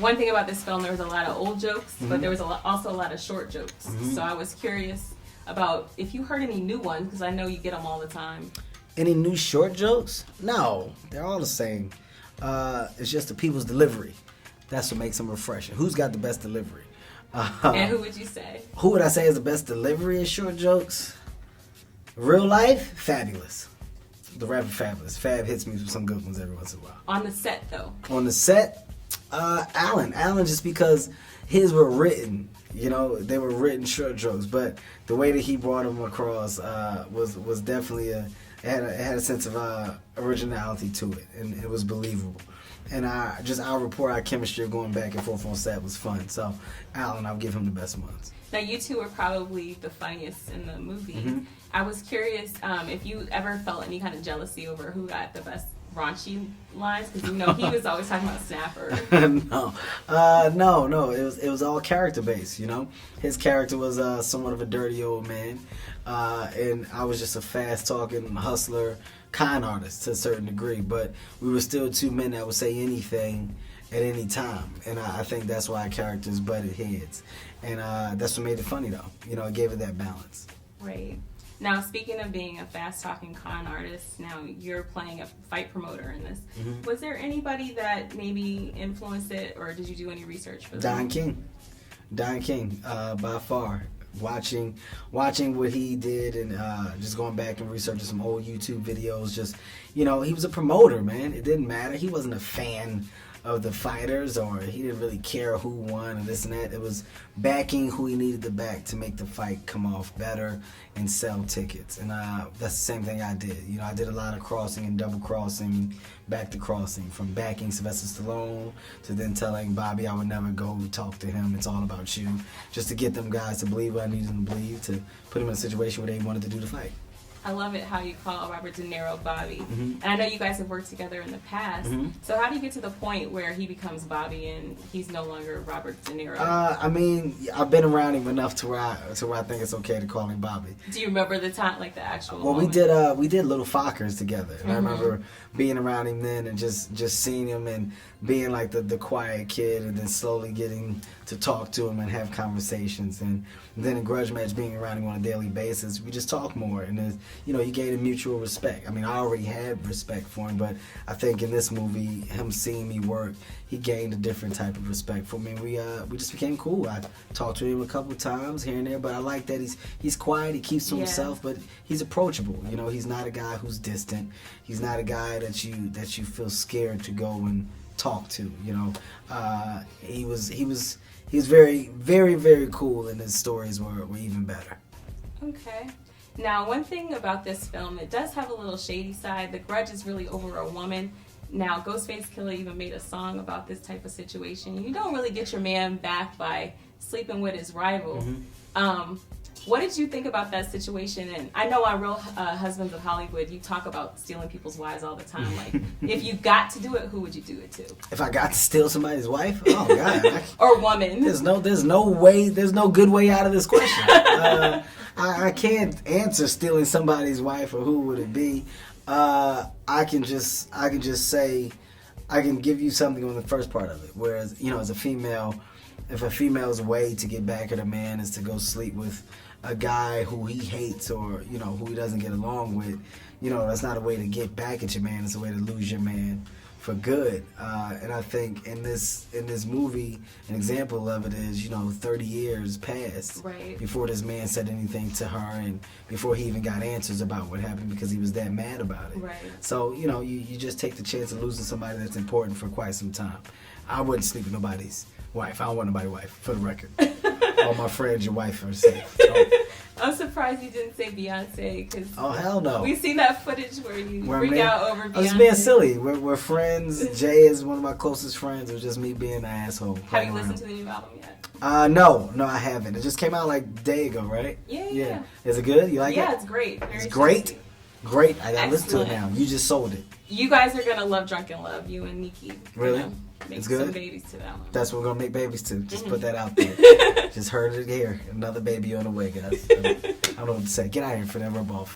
one thing about this film, there was a lot of old jokes, but there was also a lot of short jokes. So I was curious about if you heard any new ones, because I know you get them all the time. Any new short jokes? No, they're all the same. It's just the people's delivery. That's what makes them refreshing. Who's got the best delivery? And who would you say? Who would I say is the best delivery of short jokes? Real life, Fabolous. The rapper Fabolous. Fab hits me with some good ones every once in a while. On the set, though. On the set, Alan. Alan, just because his were written, you know, they were written short jokes, but the way that he brought them across was definitely it had a sense of originality to it, and it was believable. And our rapport, our chemistry going back and forth on set was fun. So, Alan, I'll give him the best ones. Now, you two were probably the funniest in the movie. I was curious if you ever felt any kind of jealousy over who got the best raunchy lines, because you know he was always talking about Snapper. No. It was all character based. You know, his character was somewhat of a dirty old man, and I was just a fast talking hustler, con artist to a certain degree. But we were still two men that would say anything at any time, and I think that's why our characters butted heads, and that's what made it funny though. You know, it gave it that balance. Right. Now, speaking of being a fast-talking con artist, now you're playing a fight promoter in this. Was there anybody that maybe influenced it, or did you do any research for that? Don King, by far. Watching what he did and just going back and researching some old YouTube videos. Just, you know, he was a promoter, man. It didn't matter. He wasn't a fan of the fighters, or he didn't really care who won or this and that. It was backing who he needed to back to make the fight come off better and sell tickets. And that's the same thing I did. You know, I did a lot of crossing and double crossing, back to crossing, from backing Sylvester Stallone to then telling Bobby I would never go talk to him. It's all about you. Just to get them guys to believe what I needed them to believe, to put them in a situation where they wanted to do the fight. I love it how you call Robert De Niro Bobby. And I know you guys have worked together in the past. So how do you get to the point where he becomes Bobby and he's no longer Robert De Niro? I mean, I've been around him enough to where I think it's okay to call him Bobby. Do you remember the time, like the actual Well, moment? we did Little Fockers together. And I remember being around him then and just seeing him and being like the quiet kid, and then slowly getting to talk to him and have conversations. And then in Grudge Match, being around him on a daily basis, we just talk more. And you know, you gain a mutual respect. I mean, I already had respect for him, but I think in this movie, him seeing me work, he gained a different type of respect for me. We just became cool. I talked to him a couple times here and there, but I like that he's quiet. He keeps to himself, but he's approachable. You know, he's not a guy who's distant. He's not a guy that you feel scared to go and talk to. You know, he was very, very, very cool, and his stories were even better. Okay. Now, one thing about this film, it does have a little shady side. The grudge is really over a woman. Now, Ghostface Killah even made a song about this type of situation. You don't really get your man back by sleeping with his rival. What did you think about that situation? And I know on Real Husbands of Hollywood, you talk about stealing people's wives all the time. Like, if you got to do it, who would you do it to? If I got to steal somebody's wife? Oh, God. Or woman. There's no good way out of this question. I can't answer stealing somebody's wife or who would it be. I can just say, I can give you something on the first part of it. Whereas, you know, as a female, if a female's way to get back at a man is to go sleep with a guy who he hates, or, you know, who he doesn't get along with, you know, that's not a way to get back at your man. It's a way to lose your man for good. And I think in this movie, an example of it is, you know, 30 years passed before this man said anything to her, and before he even got answers about what happened, because he was that mad about it. So, you know, you just take the chance of losing somebody that's important for quite some time. I wouldn't sleep with nobody's wife. I don't want nobody's wife, for the record. All my friends, your wife are safe. So. I'm surprised you didn't say Beyonce, because oh, hell no. We've seen that footage where you freak out over Beyonce. I was being silly. We're friends. Jay is one of my closest friends. It was just me being an asshole. Have you listened to the new album yet? No, I haven't. It just came out like a day ago, right? Yeah. Is it good? You like it? Yeah, it's great. It's great? Great. I gotta listen to it now. You just sold it. You guys are gonna love Drunken Love, you and Nikki. Really? You know, make it's good? some babies to that one. That's what we're gonna make babies to. Just put that out there. Just heard it here. Another baby on the way, guys. I don't know what to say. Get out of here for that rub off.